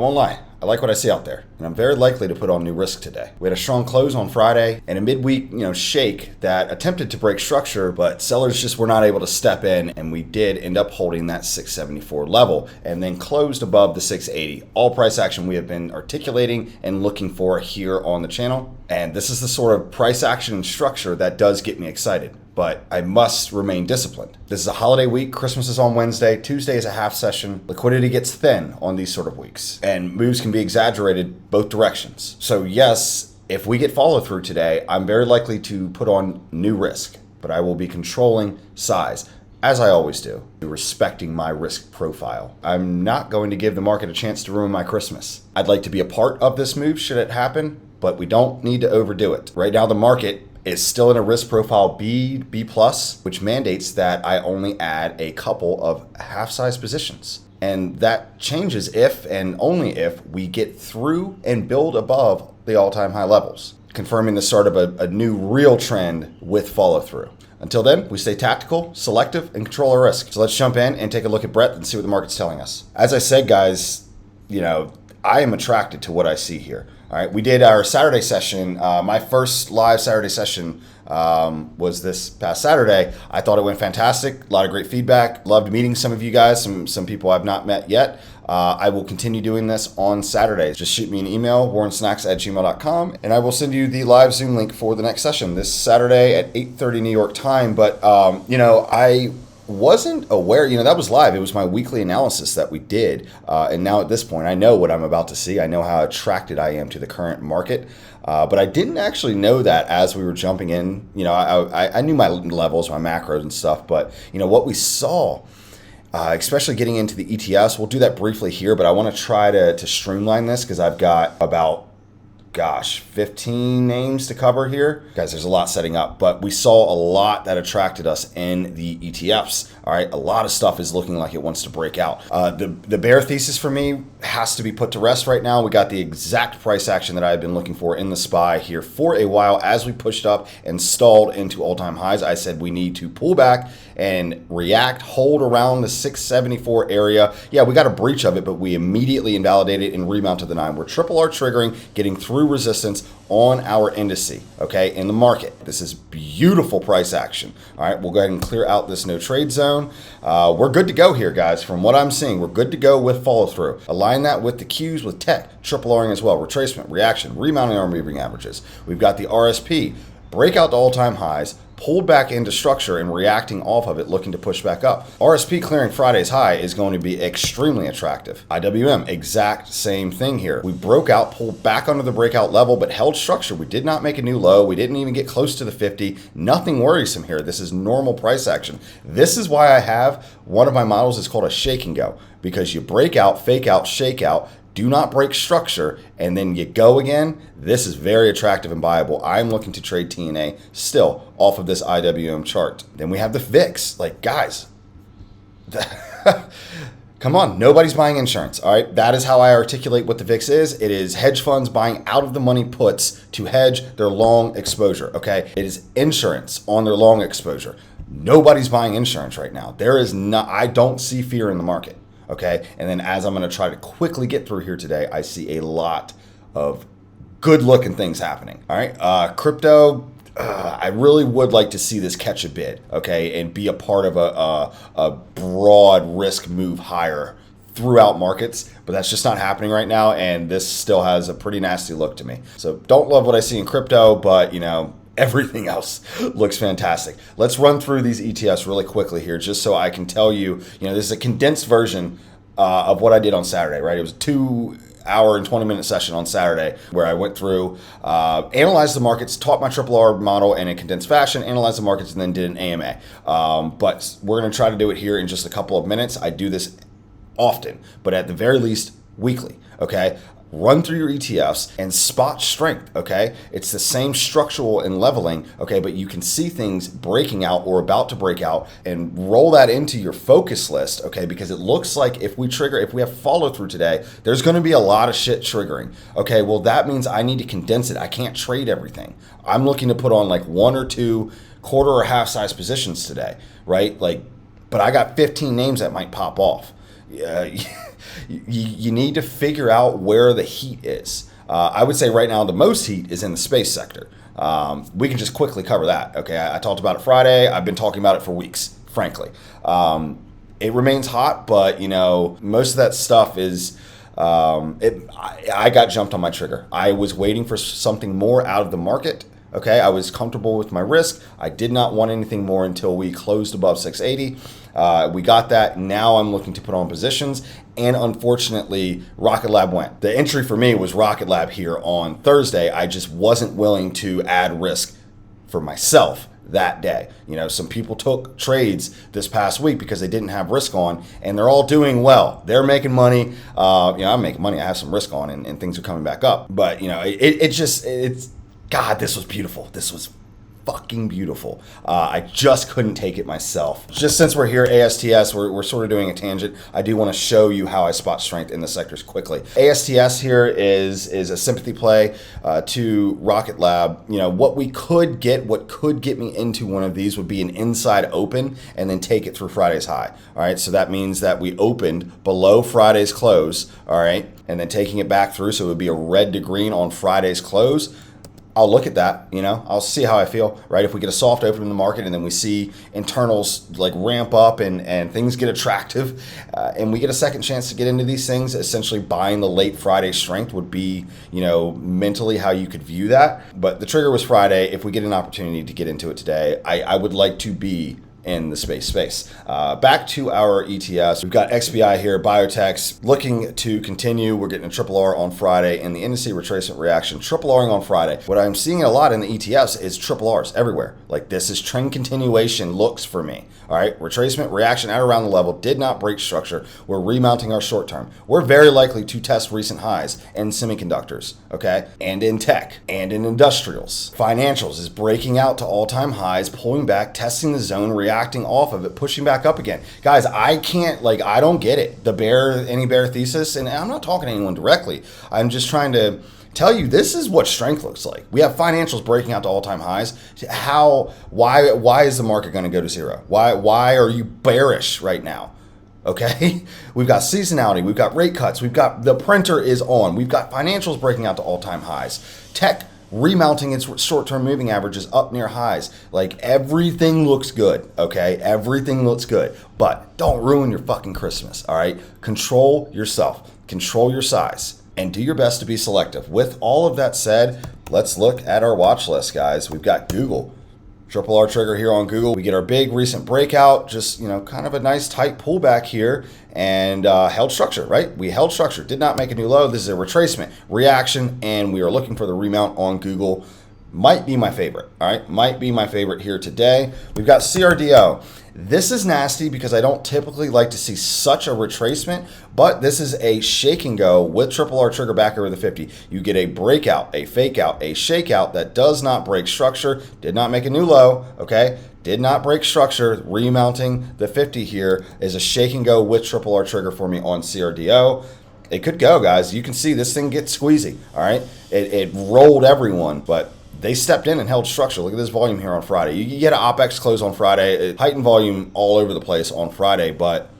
won't lie. I like what I see out there, and I'm very likely to put on new risk today. We had a strong close on Friday and a midweek, shake that attempted to break structure, but sellers just were not able to step in, and we did end up holding that 674 level and then closed above the 680. All price action we have been articulating and looking for here on the channel, and this is the sort of price action and structure that does get me excited. But I must remain disciplined. This is a holiday week. Christmas is on Wednesday. Tuesday is a half session. Liquidity gets thin on these sort of weeks, and moves can be exaggerated both directions. So yes, if we get follow through today, I'm very likely to put on new risk, but I will be controlling size, as I always do, respecting my risk profile. I'm not going to give the market a chance to ruin my Christmas. I'd like to be a part of this move should it happen, but we don't need to overdo it. Right now, the market is still in a risk profile B+, which mandates that I only add a couple of half-size positions. And that changes if and only if we get through and build above the all-time high levels, confirming the start of a new real trend with follow-through. Until then, we stay tactical, selective, and control our risk. So let's jump in and take a look at breadth and see what the market's telling us. As I said, guys, I am attracted to what I see here. All right, we did our Saturday session. My first live Saturday session was this past Saturday. I thought it went fantastic. A lot of great feedback. Loved meeting some of you guys, some people I've not met yet. I will continue doing this on Saturdays. Just shoot me an email, warrensnacks@gmail.com, and I will send you the live Zoom link for the next session this Saturday at 8:30 New York time. But, I wasn't aware, that was live. It was my weekly analysis that we did. And now at this point, I know what I'm about to see. I know how attracted I am to the current market. But I didn't actually know that as we were jumping in. I knew my levels, my macros and stuff. But, what we saw, especially getting into the ETFs, we'll do that briefly here. But I want to try to streamline this because I've got about 15 names to cover here. Guys, there's a lot setting up, but we saw a lot that attracted us in the ETFs. All right, a lot of stuff is looking like it wants to break out. The bear thesis for me has to be put to rest right now. We got the exact price action that I had been looking for in the SPY here for a while. As we pushed up and stalled into all-time highs, I said we need to pull back and react, hold around the 674 area. Yeah, we got a breach of it, but we immediately invalidated and rebound to the 9. We're triple R triggering, getting through resistance on our indice, okay, in the market. This is beautiful price action. All right, we'll go ahead and clear out this no trade zone. We're good to go here, guys. From what I'm seeing, we're good to go with follow through. Align that with the Qs with tech, triple Ring as well, retracement, reaction, rebounding on moving averages. We've got the RSP, breakout to all-time highs, pulled back into structure and reacting off of it, looking to push back up. RSP clearing Friday's high is going to be extremely attractive. IWM, exact same thing here. We broke out, pulled back under the breakout level, but held structure. We did not make a new low. We didn't even get close to the 50. Nothing worrisome here. This is normal price action. This is why I have one of my models is called a shake and go, because you break out, fake out, shake out, do not break structure, and then you go again. This is very attractive and buyable. I'm looking to trade TNA still off of this IWM chart. Then we have the VIX. Like, guys, come on. Nobody's buying insurance. All right. That is how I articulate what the VIX is. It is hedge funds buying out of the money puts to hedge their long exposure. Okay. It is insurance on their long exposure. Nobody's buying insurance right now. There is not, I don't see fear in the market. Okay, and then as I'm going to try to quickly get through here today, I see a lot of good-looking things happening. All right, crypto, I really would like to see this catch a bid, okay, and be a part of a broad risk move higher throughout markets, but that's just not happening right now, and this still has a pretty nasty look to me. So don't love what I see in crypto, but, everything else looks fantastic. Let's run through these ETFs really quickly here, just so I can tell you, this is a condensed version of what I did on Saturday, right? It was a 2-hour and 20-minute session on Saturday where I went through, analyzed the markets, taught my triple R model in a condensed fashion, analyzed the markets, and then did an AMA. But we're going to try to do it here in just a couple of minutes. I do this often, but at the very least, weekly, okay? Run through your ETFs and spot strength, okay? It's the same structural and leveling, okay, but you can see things breaking out or about to break out and roll that into your focus list, okay, because it looks like if we have follow through today, there's gonna be a lot of shit triggering, okay? Well, that means I need to condense it. I can't trade everything. I'm looking to put on like 1 or 2 quarter or half size positions today, right? But I got 15 names that might pop off. you need to figure out where the heat is. I would say right now the most heat is in the space sector. We can just quickly cover that. Okay, I talked about it Friday. I've been talking about it for weeks, frankly. It remains hot, but most of that stuff is. I got jumped on my trigger. I was waiting for something more out of the market. Okay, I was comfortable with my risk. I did not want anything more until we closed above 680. We got that. Now I'm looking to put on positions, and unfortunately, Rocket Lab went. The entry for me was Rocket Lab here on Thursday. I just wasn't willing to add risk for myself that day. Some people took trades this past week because they didn't have risk on, and they're all doing well. They're making money. I'm making money. I have some risk on, and things are coming back up. But it's God, this was beautiful. This was fucking beautiful. I just couldn't take it myself. Just since we're here, ASTS, we're sort of doing a tangent. I do want to show you how I spot strength in the sectors quickly. ASTS here is a sympathy play to Rocket Lab. What could get me into one of these would be an inside open and then take it through Friday's high. All right, so that means that we opened below Friday's close, all right, and then taking it back through, so it would be a red to green on Friday's close. I'll look at that, I'll see how I feel, right? If we get a soft open in the market and then we see internals like ramp up and things get attractive and we get a second chance to get into these things, essentially buying the late Friday strength would be, mentally how you could view that. But the trigger was Friday. If we get an opportunity to get into it today, I would like to be in the space. Back to our ETFs. We've got XBI here, biotechs, looking to continue. We're getting a triple R on Friday in the indice retracement reaction. Triple R'ing on Friday. What I'm seeing a lot in the ETFs is triple R's everywhere. Like, this is trend continuation looks for me. All right, retracement reaction at around the level, did not break structure. We're remounting our short term. We're very likely to test recent highs in semiconductors, okay, and in tech and in industrials. Financials is breaking out to all-time highs, pulling back, testing the zone, reacting off of it, pushing back up again. Guys, I don't get it. Any bear thesis, and I'm not talking to anyone directly. I'm just trying to tell you this is what strength looks like. We have financials breaking out to all-time highs. Why is the market going to go to zero? Why are you bearish right now? Okay, we've got seasonality, we've got rate cuts, we've got the printer is on, we've got financials breaking out to all-time highs, tech remounting its short-term moving averages up near highs. Like, everything looks good, okay? Everything looks good, but don't ruin your fucking Christmas, all right? Control yourself, control your size, and do your best to be selective. With all of that said, let's look at our watch list, guys. We've got Google. Triple R trigger here on Google. We get our big recent breakout, just, kind of a nice tight pullback here, and held structure, right? We held structure, did not make a new low. This is a retracement reaction, and we are looking for the remount on Google. Might be my favorite, all right? Might be my favorite here today. We've got CRDO. This is nasty because I don't typically like to see such a retracement, but this is a shake and go with triple R trigger back over the 50. You get a breakout, a fake out, a shakeout that does not break structure, did not make a new low, okay? Did not break structure. Remounting the 50 here is a shake and go with triple R trigger for me on CRDO. It could go, guys. You can see this thing gets squeezy, all right? It rolled everyone, but they stepped in and held structure. Look at this volume here on Friday. You get an OPEX close on Friday. Heightened volume all over the place on Friday, but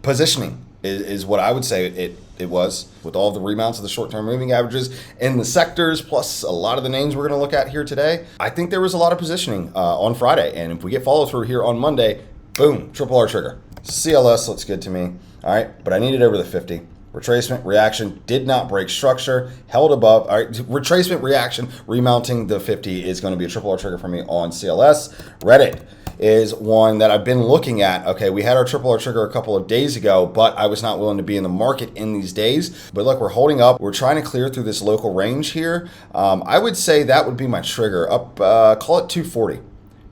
positioning is what I would say it was, with all the remounts of the short-term moving averages in the sectors, plus a lot of the names we're going to look at here today. I think there was a lot of positioning on Friday, and if we get follow-through here on Monday, boom, triple R trigger. CLS looks good to me, all right, but I need it over the 50. Retracement reaction did not break structure, held above. All right, retracement reaction, remounting the 50 is going to be a triple R trigger for me on CLS. Reddit is one that I've been looking at. Okay, we had our triple R trigger a couple of days ago, but I was not willing to be in the market in these days. But look, we're holding up. We're trying to clear through this local range here. I would say that would be my trigger. Up, call it 240.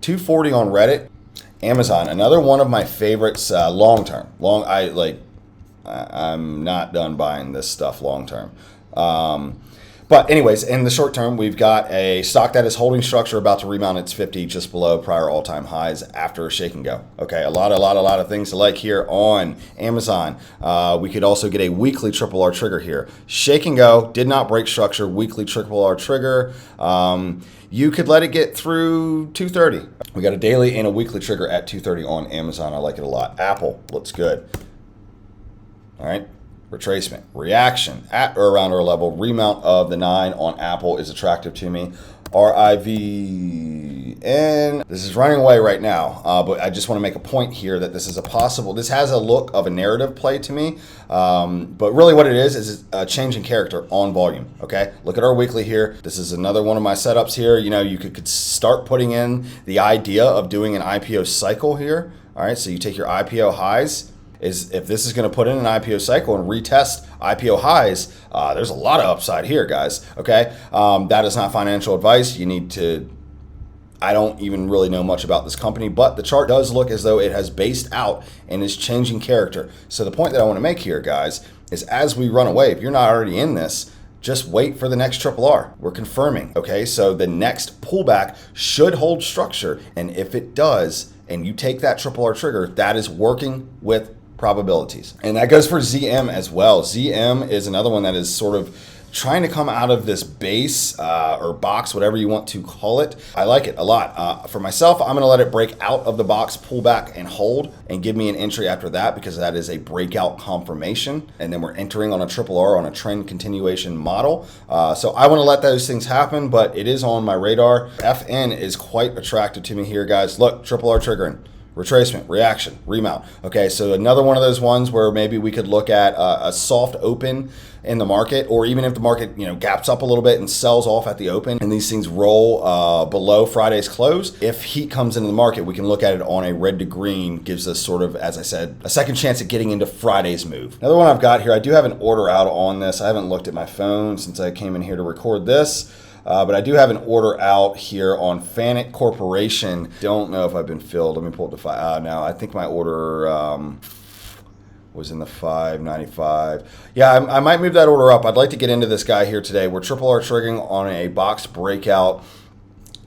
240 on Reddit. Amazon, another one of my favorites long-term. I'm not done buying this stuff long-term. But anyways, in the short term, we've got a stock that is holding structure, about to remount its 50 just below prior all-time highs after a shake and go. Okay, a lot of things to like here on Amazon. We could also get a weekly triple R trigger here. Shake and go, did not break structure, weekly triple R trigger. You could let it get through 230. We got a daily and a weekly trigger at 230 on Amazon. I like it a lot. Apple looks good. all right? Retracement, reaction at or around our level, remount of the 9 on Apple is attractive to me. RIVN, this is running away right now, but I just want to make a point here that this is this has a look of a narrative play to me, but really what it is a change in character on volume, okay? Look at our weekly here. This is another one of my setups here. You know, you could start putting in the idea of doing an IPO cycle here, all right? So you take your IPO highs, if this is going to put in an IPO cycle and retest IPO highs, there's a lot of upside here, guys. Okay, that is not financial advice. You need to. I don't even really know much about this company, but the chart does look as though it has based out and is changing character. So the point that I want to make here, guys, is as we run away, if you're not already in this, just wait for the next triple R. We're confirming. Okay, so the next pullback should hold structure, and if it does, and you take that triple R trigger, that is working with probabilities. And that goes for ZM as well. ZM is another one that is sort of trying to come out of this base or box, whatever you want to call it. I like it a lot. For myself, I'm going to let it break out of the box, pull back and hold, and give me an entry after that, because that is a breakout confirmation. And then we're entering on a triple R on a trend continuation model. So I want to let those things happen, but it is on my radar. FN is quite attractive to me here, guys. Look, triple R triggering. Retracement, reaction, remount. Okay, so another one of those ones where maybe we could look at a soft open in the market, or even if the market, gaps up a little bit and sells off at the open and these things roll below Friday's close. If heat comes into the market, we can look at it on a red to green, gives us sort of, as I said, a second chance at getting into Friday's move. Another one I've got here, I do have an order out on this. I haven't looked at my phone since I came in here to record this. But I do have an order out here on ANET Corporation. Don't know if I've been filled. Let me pull up the file. Now, I think my order was in the 595. Yeah, I might move that order up. I'd like to get into this guy here today. We're triple R triggering on a box breakout.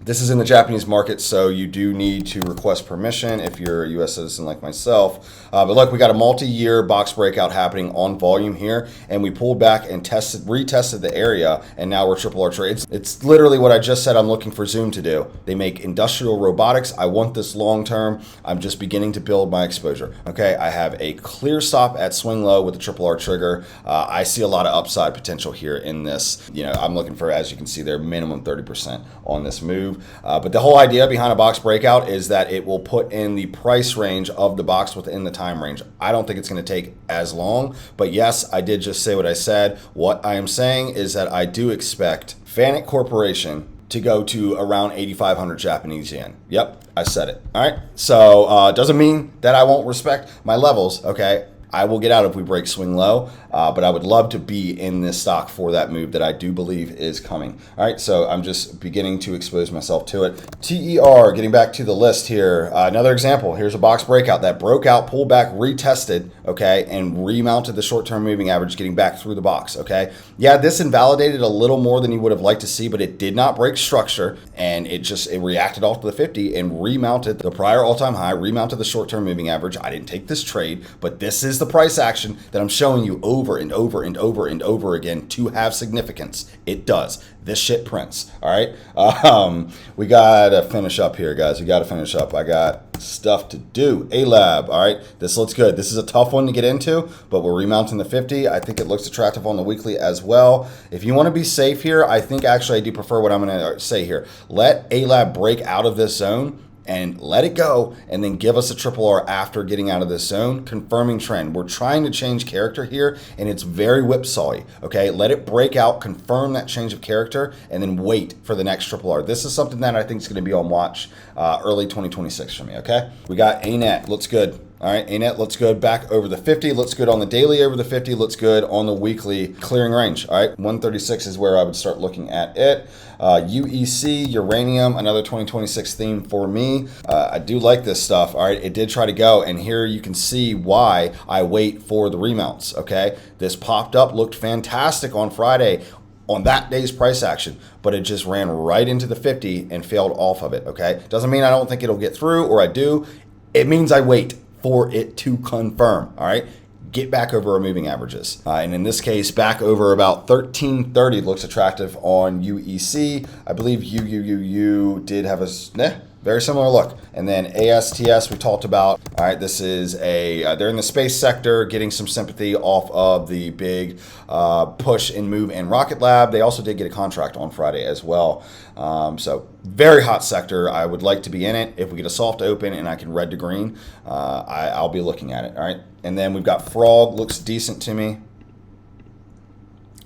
This is in the Japanese market, so you do need to request permission if you're a U.S. citizen like myself. But look, we got a multi-year box breakout happening on volume here, and we pulled back and retested the area, and now we're triple R trades. It's literally what I just said I'm looking for Zoom to do. They make industrial robotics. I want this long term. I'm just beginning to build my exposure. Okay, I have a clear stop at swing low with the triple R trigger. I see a lot of upside potential here in this. I'm looking for, as you can see there, minimum 30% on this move. But the whole idea behind a box breakout is that it will put in the price range of the box within the time range. I don't think it's going to take as long, but yes, I did just say what I said. What I am saying is that I do expect ANET Corporation to go to around 8,500 Japanese yen. Yep, I said it. All right, so doesn't mean that I won't respect my levels, okay? I will get out if we break swing low, but I would love to be in this stock for that move that I do believe is coming. All right, so I'm just beginning to expose myself to it. TER, getting back to the list here. Another example, here's a box breakout that broke out, pulled back, retested, okay, and remounted the short-term moving average, getting back through the box, okay? Yeah, this invalidated a little more than you would have liked to see, but it did not break structure, and it reacted off to the 50 and remounted the prior all-time high, remounted the short-term moving average. I didn't take this trade, but this is the price action that I'm showing you over and over and over and over again to have significance. It does. This shit prints. All right. We got to finish up here, guys. We got to finish up. I got stuff to do. ALAB. All right. This looks good. This is a tough one to get into, but we're remounting the 50. I think it looks attractive on the weekly as well. If you want to be safe here, I think actually I do prefer what I'm going to say here. Let ALAB break out of this zone and let it go, and then give us a triple R after getting out of this zone, confirming trend. We're trying to change character here, and it's very whipsawy, okay? Let it break out, confirm that change of character, and then wait for the next triple R. This is something that I think is going to be on watch early 2026 for me, okay? We got ANET, looks good. All right, ANET looks good back over the 50, looks good on the daily over the 50, looks good on the weekly clearing range. All right, 136 is where I would start looking at it. UEC, uranium, another 2026 theme for me. I do like this stuff. All right, it did try to go, and here you can see why I wait for the remounts, okay? This popped up, looked fantastic on Friday on that day's price action, but it just ran right into the 50 and failed off of it, okay? Doesn't mean I don't think it'll get through, or I do. It means I wait for it to confirm, all right? Get back over our moving averages. And in this case, back over about 1330 looks attractive on UEC. I believe UUUU did have a very similar look. And then ASTS we talked about. All right, this is they're in the space sector, getting some sympathy off of the big push and move in Rocket Lab. They also did get a contract on Friday as well. So very hot sector. I would like to be in it. If we get a soft open and I can red to green, I'll be looking at it. All right. And then we've got Frog, looks decent to me.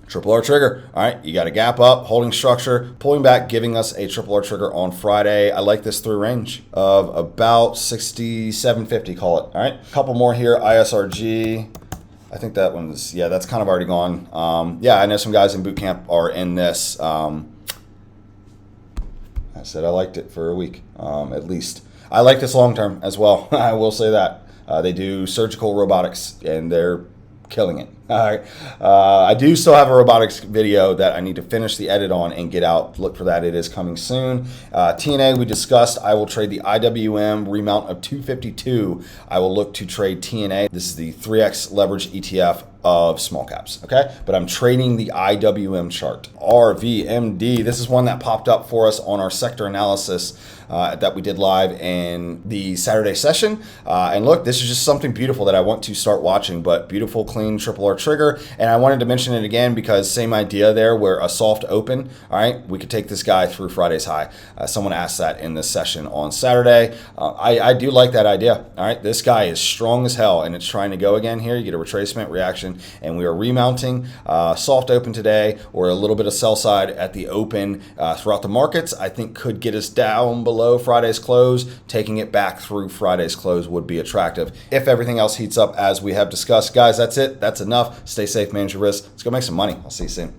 Triple R trigger. All right, you got a gap up, holding structure, pulling back, giving us a triple R trigger on Friday. I like this through range of about 67.50, call it. All right, a couple more here. ISRG. I think that one's, yeah, that's kind of already gone. Yeah, I know some guys in Bootcamp are in this. I said I liked it for a week, at least. I like this long term as well. I will say that. They do surgical robotics, and they're killing it. All right. I do still have a robotics video that I need to finish the edit on and get out. Look for that. It is coming soon. TNA we discussed. I will trade the IWM remount of 252. I will look to trade TNA. This is the 3x leverage ETF of small caps, okay? But I'm trading the IWM chart. RVMD, this is one that popped up for us on our sector analysis that we did live in the Saturday session. And look, this is just something beautiful that I want to start watching, but beautiful, clean, triple R trigger. And I wanted to mention it again because same idea there where a soft open, all right, we could take this guy through Friday's high. Someone asked that in this session on Saturday. I do like that idea, all right? This guy is strong as hell and it's trying to go again here. You get a retracement reaction and we are remounting. Soft open today or a little bit of sell side at the open throughout the markets, I think could get us down below Friday's close. Taking it back through Friday's close would be attractive if everything else heats up as we have discussed. Guys, that's it. That's enough. Stay safe, manage your risk. Let's go make some money. I'll see you soon.